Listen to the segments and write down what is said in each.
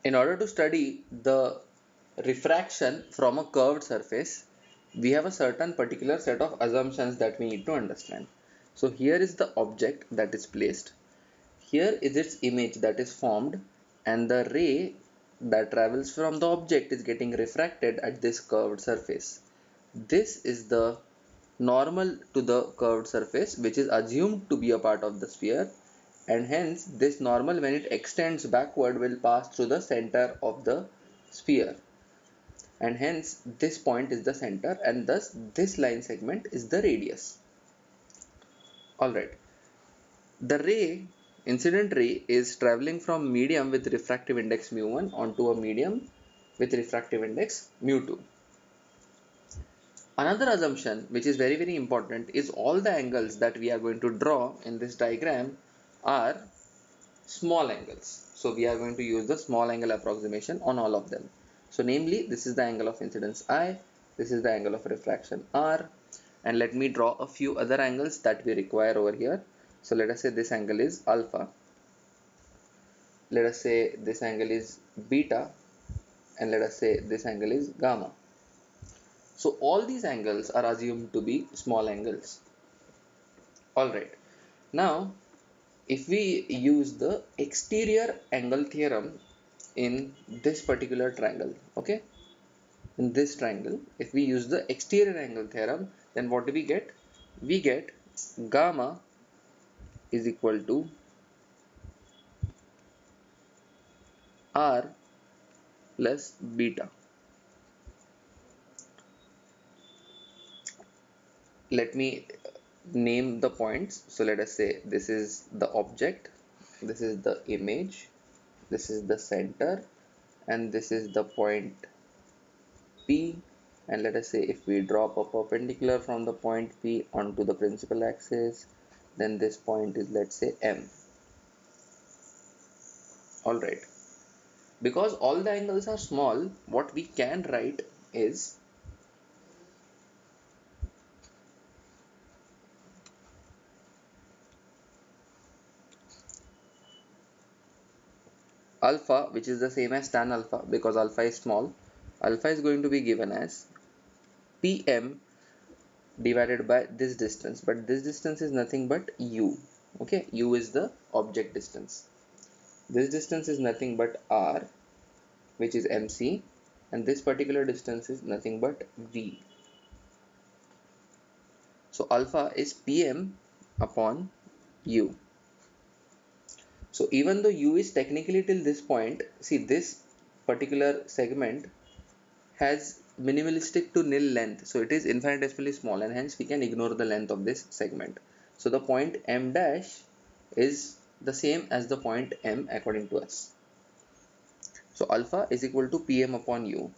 In order to study the refraction from a curved surface, we have a certain particular set of assumptions that we need to understand. So here is the object that is placed. Here is its image that is formed, and the ray that travels from the object is getting refracted at this curved surface. This is the normal to the curved surface, which is assumed to be a part of the sphere, and hence this normal, when it extends backward, will pass through the center of the sphere, and hence this point is the center, and thus this line segment is the radius. Alright, the incident ray is traveling from medium with refractive index mu1 onto a medium with refractive index mu2. Another assumption which is very important is all the angles that we are going to draw in this diagram are small angles. So we are going to use the small angle approximation on all of them. So namely, this is the angle of incidence I, this is the angle of refraction R, and let me draw a few other angles that we require over here. So let us say this angle is alpha, let us say this angle is beta, and let us say this angle is gamma. So all these angles are assumed to be small angles. Alright, now if we use the exterior angle theorem in this particular triangle, okay, in this triangle, if we use the exterior angle theorem, then what do we get? We get gamma is equal to R plus beta. Let me name the points. So let us say this is the object, this is the image, this is the center, and this is the point P. And let us say if we drop a perpendicular from the point P onto the principal axis, then this point is, let's say, M. Alright, because all the angles are small, what we can write is alpha, which is the same as tan alpha because alpha is small. Alpha is going to be given as Pm divided by this distance, but this distance is nothing but u. Okay, u is the object distance. This distance is nothing but r, which is mc, and this particular distance is nothing but v. So alpha is Pm upon u. So even though u is technically till this point, see this particular segment has minimalistic to nil length, so it is infinitesimally small, and hence we can ignore the length of this segment. So the point m dash is the same as the point m according to us. So alpha is equal to Pm upon u.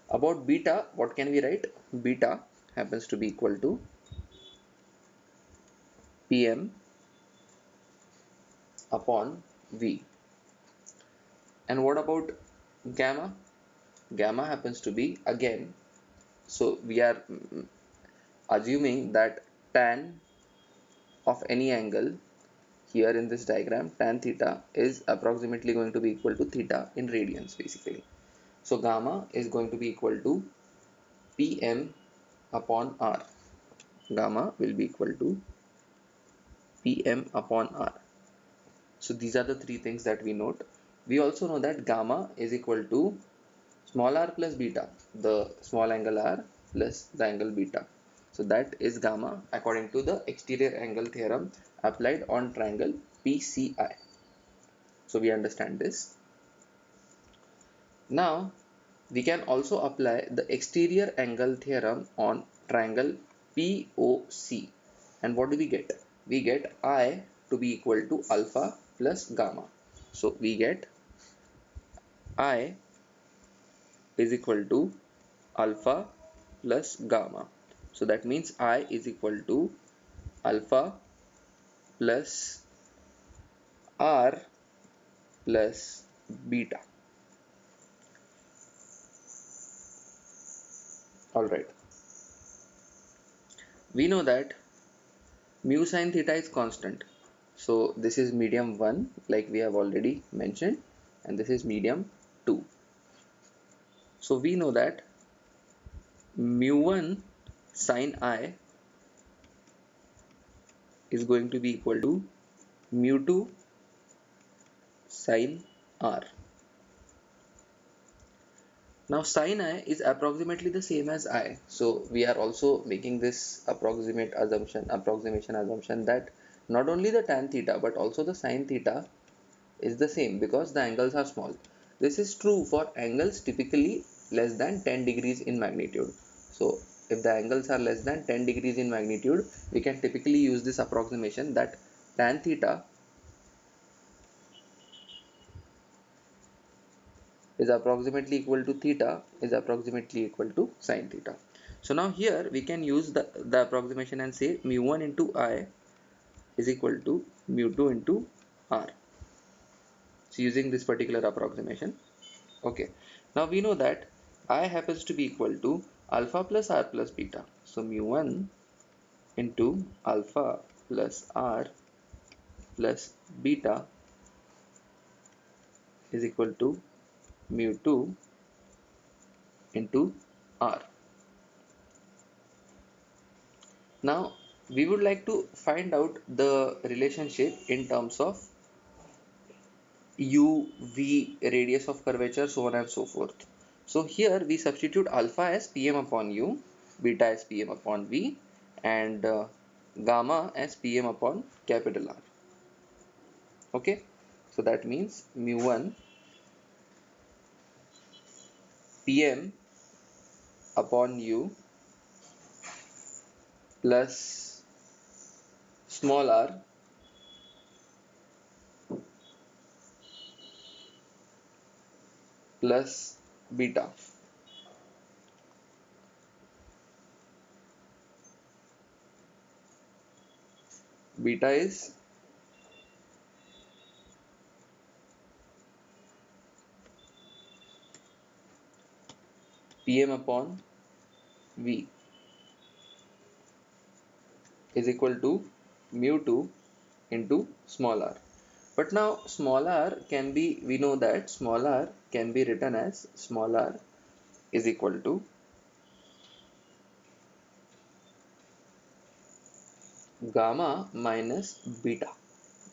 About beta, what can we write? Beta happens to be equal to Pm upon v. And what about gamma? Gamma happens to be, again, so we are assuming that tan of any angle here in this diagram, tan theta, is approximately going to be equal to theta in radians basically. So gamma is going to be equal to Pm upon r. Gamma will be equal to Pm upon r. So these are the three things that we note. We also know that gamma is equal to small r plus beta, the small angle r plus the angle beta. So that is gamma according to the exterior angle theorem applied on triangle PCI. So we understand this. Now we can also apply the exterior angle theorem on triangle POC. And what do we get? We get I to be equal to alpha plus gamma. So we get I is equal to alpha plus gamma. So that means I is equal to alpha plus r plus beta. Alright. We know that mu sin theta is constant. So this is medium 1 like we have already mentioned, and this is medium 2. So we know that mu1 sine I is going to be equal to mu2 sine R. Now sin I is approximately the same as I. So we are also making this approximation assumption that not only the tan theta but also the sin theta is the same because the angles are small. This is true for angles typically less than 10 degrees in magnitude. So if the angles are less than 10 degrees in magnitude, we can typically use this approximation that tan theta is approximately equal to theta is approximately equal to sin theta. So now here we can use the approximation and say mu1 into I is equal to mu2 into R. So using this particular approximation. Okay. Now we know that I happens to be equal to alpha plus R plus beta. So mu1 into alpha plus R plus beta is equal to mu2 into R. Now we would like to find out the relationship in terms of u, v, radius of curvature, so on and so forth. So here we substitute alpha as pm upon u, beta as pm upon v, and gamma as pm upon capital R. Okay, so that means mu1 pm upon u plus small r plus beta. Beta is pm upon v is equal to mu2 into small r. But now small r can be, we know that small r can be written as small r is equal to gamma minus beta.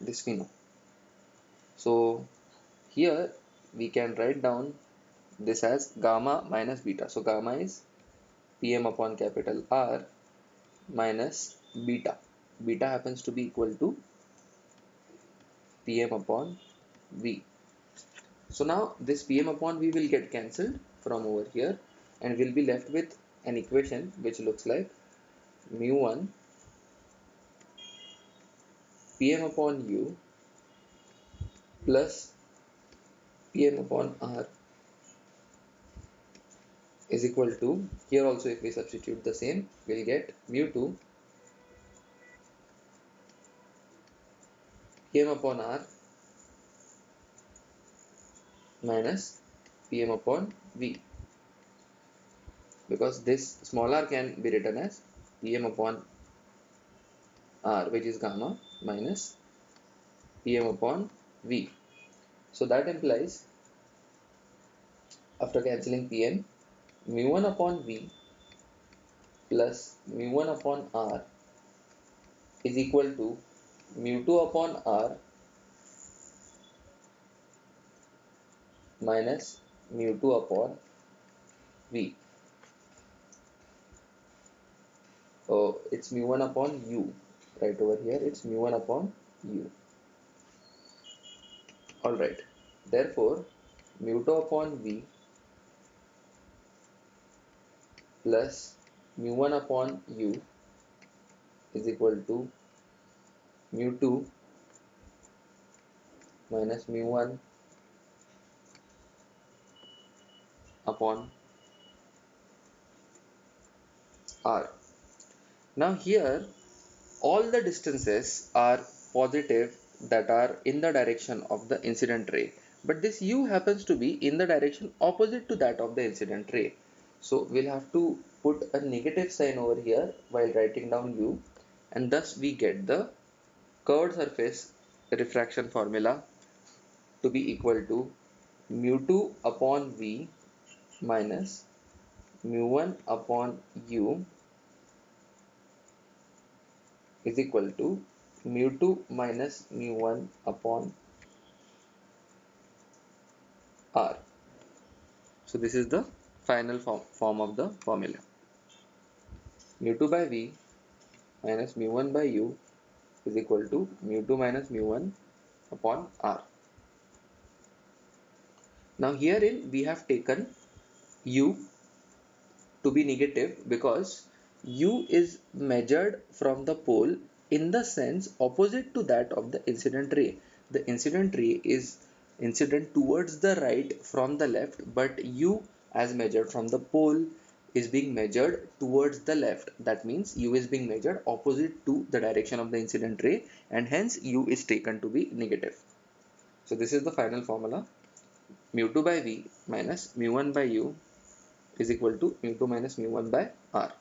This we know. So here we can write down this as gamma minus beta. So gamma is pm upon capital R minus beta. Beta happens to be equal to pm upon v. So now this pm upon v will get cancelled from over here and we'll be left with an equation which looks like mu1 pm upon u plus pm upon r is equal to, here also if we substitute the same, we'll get mu2 pm upon r minus pm upon v, because this small r can be written as pm upon r, which is gamma, minus pm upon v. So that implies, after cancelling pm, mu1 upon v plus mu1 upon r is equal to mu2 upon r minus mu2 upon v. Oh, it's mu1 upon u. Right over here, it's mu1 upon u. Alright, therefore, mu2 upon v plus mu1 upon u is equal to mu2 minus mu1 upon r. Now here all the distances are positive that are in the direction of the incident ray, but this u happens to be in the direction opposite to that of the incident ray. So we'll have to put a negative sign over here while writing down u, and thus we get the curved surface refraction formula to be equal to mu2 upon v minus mu1 upon u is equal to mu2 minus mu1 upon r. So this is the final form of the formula. Mu2 by v minus mu1 by u is equal to mu2 minus mu1 upon r. Now herein we have taken u to be negative because u is measured from the pole in the sense opposite to that of the incident ray. The incident ray is incident towards the right from the left, but u as measured from the pole is being measured towards the left. That means u is being measured opposite to the direction of the incident ray, and hence u is taken to be negative. So this is the final formula. Mu2 by v minus mu1 by u is equal to mu2 minus mu1 by r.